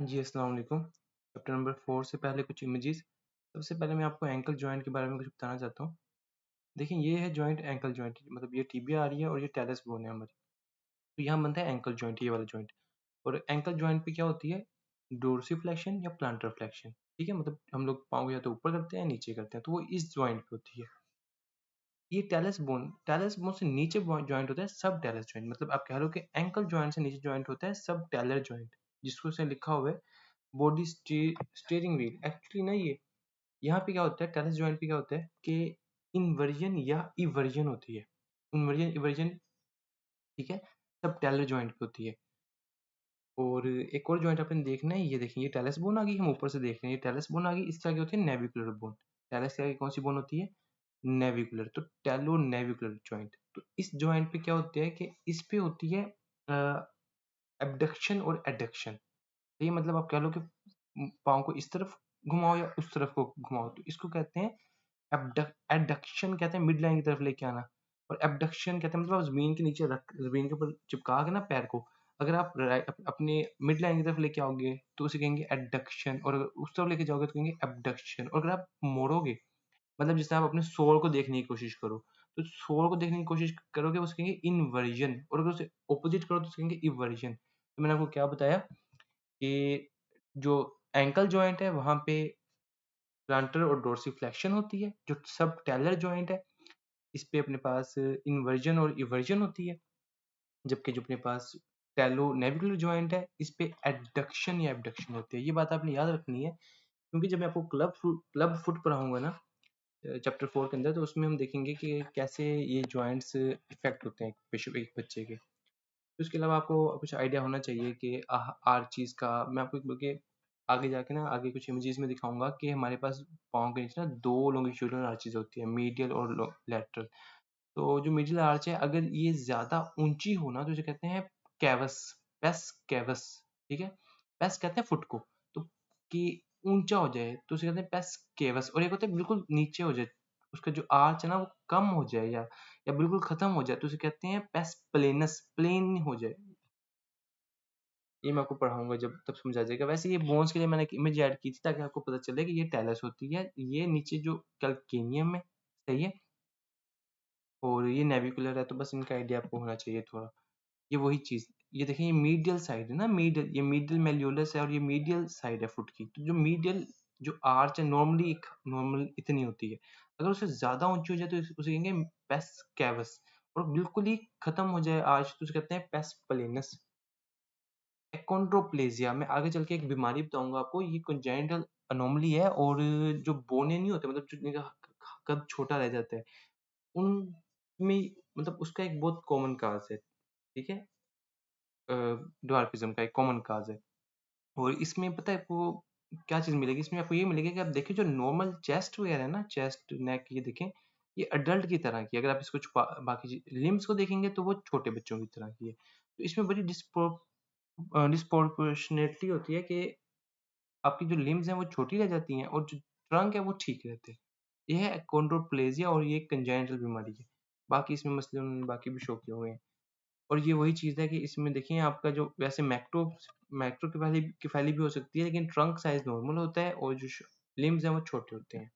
जी, अस्सलाम वालेकुम। Chapter number 4 से पहले कुछ इमेजेस। सबसे पहले मैं आपको एंकल जॉइंट के बारे में कुछ बताना चाहता हूँ। देखिए ये है जॉइंट एंकल जॉइंट मतलब ये टिबिया आ रही है और ये टेलस बोन है हमारी। तो यहाँ बनता है एंकल जॉइंट ये वाला जॉइंट। और एंकल जॉइंट पे क्या होती है? डोर्सिफ्लेक्शन या प्लांटर फ्लेक्शन। ठीक है? मतलब हम लोग पाँव को या तो ऊपर करते हैं या नीचे करते हैं, तो वो इस जॉइंट पे होती है। ये टेलस बोन से नीचे जॉइंट होता है सब टेलस जॉइंट। मतलब आप कह लो कि एंकल जॉइंट से नीचे जॉइंट होता है सब टेलर जॉइंट, जिसको से लिखा हुआ है बॉडी स्टीयरिंग व्हील। एक्चुअली ना ये यहाँ पे क्या होता है, टेनिस जॉइंट पे क्या होता है कि इन्वर्जन या इवर्जन होती है। इन्वर्जन इवर्जन, ठीक है, सब टेलर जॉइंट पे होती है। और एक और जॉइंट अपन देखना है, ये देखिए ये टेलस बोन आ गई, हम ऊपर से देख रहे हैं ये टेलस बोन आ गई, इसके आगे होती है नेविकुलर बोन। टेलस के आगे कौन सी बोन होती है? नेविकुलर। तो टेलो नेविकुलर जॉइंट। तो इस जॉइंट पे क्या होता है कि इस पे होती है एबडक्शन और एडक्शन। ये मतलब आप कह लो कि पाँव को इस तरफ घुमाओ या उस तरफ को घुमाओ, तो इसको कहते हैं एडक्शन, कहते हैं मिड लाइन की तरफ लेके आना। और एबडक्शन कहते हैं मतलब आप जमीन के नीचे रख, जमीन के ऊपर चिपका के ना पैर को, अगर आप अपने मिड लाइन की तरफ लेके आओगे तो उसे कहेंगे एडक्शन, और अगर उस तरफ लेके जाओगे तो कहेंगे एबडक्शन। और अगर आप मोड़ोगे, मतलब जैसे आप अपने सोल को देखने की कोशिश करो, तो सोल को देखने की कोशिश करोगे उसे कहेंगे इनवर्जन, और अगर उसे ऑपोजिट करो तो उसे कहेंगे इवर्जन। तो मैंने आपको क्या बताया कि जो एंकल जॉइंट है वहां पे प्लांटर और डोर्सिफ्लेक्शन होती है। जो सब टेलर जॉइंट है इस पे अपने पास इन्वर्जन और इवर्जन होती है। जबकि जो अपने पास टेलो नेविकुलर जॉइंट है इस पे एडक्शन या एबडक्शन होती है। ये बात आपने याद रखनी है, क्योंकि जब मैं आपको क्लब फुट पढ़ाऊंगा ना चैप्टर 4 के अंदर, तो उसमें हम देखेंगे कि कैसे ये जॉइंट्स इफेक्ट होते हैं एक बच्चे के। तो इसके अलावा आपको कुछ आइडिया होना चाहिए कि हर चीज़ का मैं आपको बल्कि आगे जाके ना आगे कुछ इमेजेस में दिखाऊंगा कि हमारे पास पाँव के नीचे ना दो लॉन्गिट्यूडिनल आर्चेज होती है, मीडियल और लैटरल। तो जो मीडियल आर्च है अगर ये ज़्यादा ऊंची हो ना तो इसे कहते हैं कैवस, पेस कैवस। ठीक है? पेस कहते हैं फुट को, तो कि ऊंचा हो जाए तो उसे कहते हैं पेस केवस। और एक होता है बिल्कुल नीचे हो जाए, उसका जो आर्च है ना वो कम हो जाए या बिल्कुल खत्म हो जाए तो उसे कहते हैं पेस प्लेनस, प्लेन हो जाए। ये मैं आपको पढ़ाऊंगा जब तब समझ आ जाएगा। वैसे ये बोन्स के लिए मैंने एक इमेज ऐड की थी ताकि आपको पता चले कि ये टेलस होती है, ये नीचे जो कैल्केनियम है, सही है, और ये नेविकुलर है। तो बस इनका आइडिया आपको होना चाहिए थोड़ा। ये वही चीज, ये देखें ये मीडियल साइड है ना, मीडियल, ये मीडियल मेल्योलस है और ये मीडियल साइड है फुट की। तो जो मीडियल जो आर्च है नॉर्मली एक नॉर्मल इतनी होती है, अगर उससे ज्यादा ऊंची हो जाए तो उसे कहेंगे पेस कैवस, और बिल्कुल ही खत्म हो जाए आर्च तो उसे कहते हैं पेस प्लेनस। एक्रोंड्रोप्लेजिया में आगे चल के एक बीमारी बताऊंगा आपको, ये कंजेनिटल अनोमली है। और जो बोने नहीं होते, मतलब जो जिनका कद छोटा रह जाता है उनमें, मतलब उसका एक बहुत कॉमन काज है। ठीक है? ड्वार्फिज्म का एक कॉमन काज है। और इसमें पता है आपको क्या चीज मिलेगी? इसमें आपको ये मिलेगी कि आप देखिए जो नॉर्मल चेस्ट वगैरह है ना, चेस्ट नेक, ये देखें ये अडल्ट की तरह की। अगर आप इसको छुपा बाकी लिम्स को देखेंगे तो वो छोटे बच्चों की तरह की है। तो इसमें बड़ी डिस्प्रोपोर्शनेटली होती है कि आपकी जो लिम्स हैं वो छोटी रह जाती हैं और जो ट्रंक है वो ठीक रहते हैं। ये है अकोंड्रोप्लेजिया और ये कंजेनिटल बीमारी है। बाकी इसमें मसले उन्होंने बाकी भी शो किए हुए हैं। और ये वही चीज़ है कि इसमें देखिए आपका जो वैसे मैक्रोकेफाली भी हो सकती है, लेकिन ट्रंक साइज नॉर्मल होता है और जो लिम्स हैं वो छोटे होते हैं।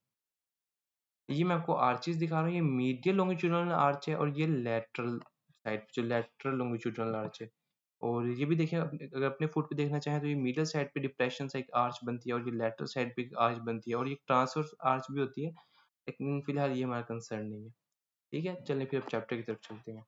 ये मैं आपको आर्चेस दिखा रहा हूँ, ये मीडियल लॉन्गिट्यूडिनल आर्च है और ये लैटरल साइड जो लैटरल लॉन्गिट्यूडिनल आर्च है। और ये भी देखिए अगर अपने फुट पे देखना चाहें तो ये मिडल साइड पे डिप्रेशन से एक आर्च बनती है और ये लैटरल साइड पे एक आर्च बनती है और ये ट्रांसवर्स आर्च भी होती है, लेकिन फिलहाल ये हमारा कंसर्न नहीं है। ठीक है? चलिए फिर अब चैप्टर की तरफ चलते हैं।